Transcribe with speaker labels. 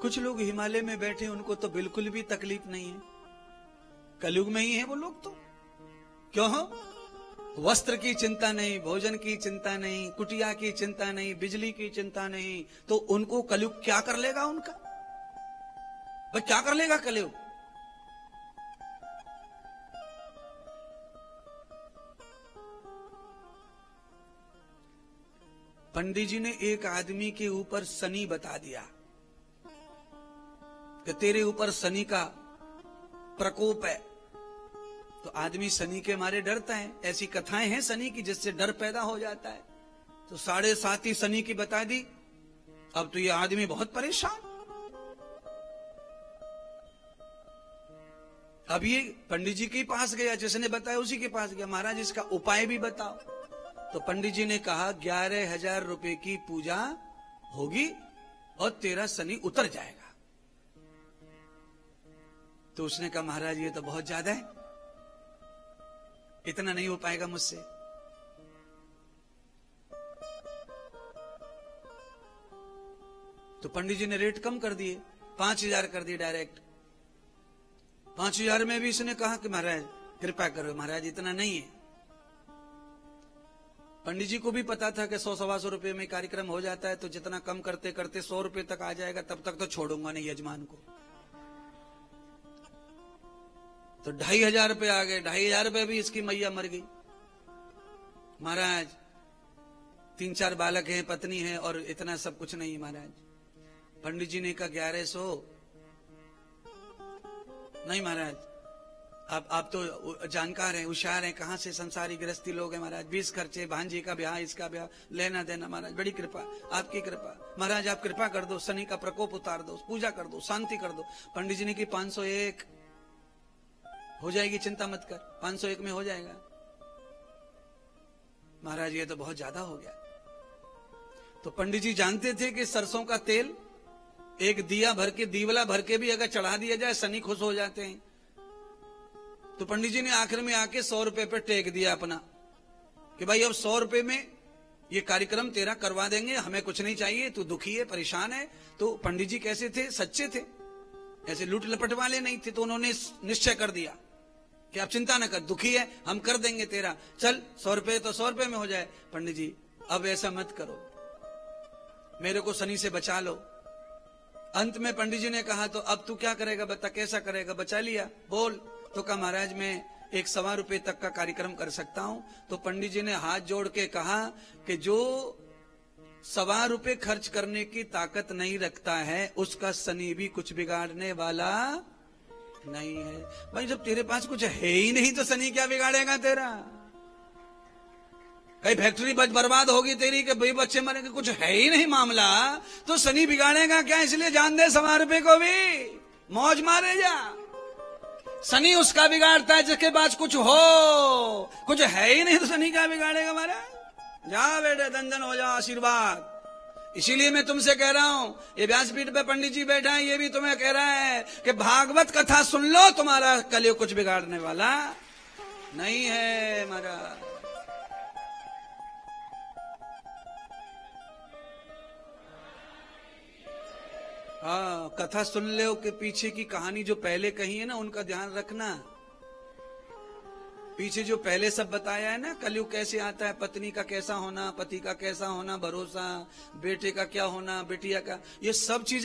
Speaker 1: कुछ लोग हिमालय में बैठे, उनको तो बिल्कुल भी तकलीफ नहीं है, कलयुग में ही है वो लोग तो। क्यों? वस्त्र की चिंता नहीं, भोजन की चिंता नहीं, कुटिया की चिंता नहीं, बिजली की चिंता नहीं, तो उनको कलयुग क्या कर लेगा उनका? भाई क्या कर लेगा कलयुग? पंडित जी ने एक आदमी के ऊपर शनि बता दिया कि तेरे ऊपर शनि का प्रकोप है। तो आदमी शनि के मारे डरता है। ऐसी कथाएं हैं शनि की जिससे डर पैदा हो जाता है। तो 7.5 ही शनि की बता दी। अब तो ये आदमी बहुत परेशान। अब ये पंडित जी के पास गया, जिसने बताया उसी के पास गया, महाराज इसका उपाय भी बताओ। तो पंडित जी ने कहा 11,000 रुपए की पूजा होगी और तेरा शनि उतर जाएगा। तो उसने कहा महाराज ये तो बहुत ज्यादा है, इतना नहीं हो पाएगा मुझसे। तो पंडित जी ने रेट कम कर दिए, 5,000 कर दिए डायरेक्ट। 5,000 में भी इसने कहा कि महाराज कृपा करो, महाराज इतना नहीं है। पंडित जी को भी पता था कि 100-125 रुपए में कार्यक्रम हो जाता है, तो जितना कम करते करते 100 रुपए तक आ जाएगा, तब तक तो छोड़ूंगा नहीं यजमान को। तो 2,500 रुपए आ गए। 2,500 रुपए भी इसकी मैया मर गई। महाराज 3-4 बालक हैं, पत्नी है, और इतना सब कुछ नहीं महाराज। पंडित जी ने कहा 1100 नहीं महाराज, आप तो जानकार हैं, होशियार हैं, कहां से संसारी गृहस्थी लोग हैं महाराज। 20 खर्चे, भांजी का ब्याह, इसका ब्याह, लेना देना महाराज, बड़ी कृपा, आपकी कृपा महाराज, आप कृपा कर दो, शनि का प्रकोप उतार दो, पूजा कर दो, शांति कर दो। पंडित जी ने की 501 हो जाएगी, चिंता मत कर, 501 में हो जाएगा। महाराज ये तो बहुत ज्यादा हो गया। तो पंडित जी जानते थे कि सरसों का तेल एक दिया भर के, दीवला भर के भी अगर चढ़ा दिया जाए शनि खुश हो जाते हैं। तो पंडित जी ने आखिर में आके 100 रुपए पे टेक दिया अपना कि भाई अब 100 रुपए में ये कार्यक्रम तेरा करवा देंगे, हमें कुछ नहीं चाहिए, तू दुखी है, परेशान है। तो पंडित जी कैसे थे? सच्चे थे, ऐसे लूट लपट वाले नहीं थे। तो उन्होंने निश्चय कर दिया कि आप चिंता न कर, दुखी है, हम कर देंगे तेरा, चल 100 रुपए तो 100 रुपए में हो जाए। पंडित जी अब ऐसा मत करो, मेरे को शनि से बचा लो। अंत में पंडित जी ने कहा तो अब तू क्या करेगा बता, कैसा करेगा, बचा लिया, बोल। तो कहा महाराज मैं 1.25 रुपए तक का कार्यक्रम कर सकता हूं। तो पंडित जी ने हाथ जोड़ के कहा कि जो 1.25 रुपए खर्च करने की ताकत नहीं रखता है, उसका शनि भी कुछ बिगाड़ने वाला नहीं है। भाई जब तेरे पास कुछ है ही नहीं तो शनि क्या बिगाड़ेगा तेरा? कहीं फैक्ट्री बर्बाद होगी तेरी कि भाई बच्चे मरेंगे, कुछ है ही नहीं मामला, तो शनि बिगाड़ेगा क्या? इसलिए जान दे 1.25 रुपए को भी मौज मारे जा। शनि उसका बिगाड़ता है जिसके पास कुछ हो, कुछ है ही नहीं तो शनि क्या बिगाड़ेगा महाराज? जा बेटे, दंदन हो जा, आशीर्वाद। इसीलिए मैं तुमसे कह रहा हूं, ये व्यासपीठ पे पंडित जी बैठा है, ये भी तुम्हें कह रहा है कि भागवत कथा सुन लो, तुम्हारा कलयुग कुछ बिगाड़ने वाला नहीं है महाराज। हाँ, कथा सुन लो के पीछे की कहानी जो पहले कही है ना, उनका ध्यान रखना। पीछे जो पहले सब बताया है ना, कलयुग कैसे आता है, पत्नी का कैसा होना, पति का कैसा होना, भरोसा, बेटे का क्या होना, बेटिया का, ये सब चीजें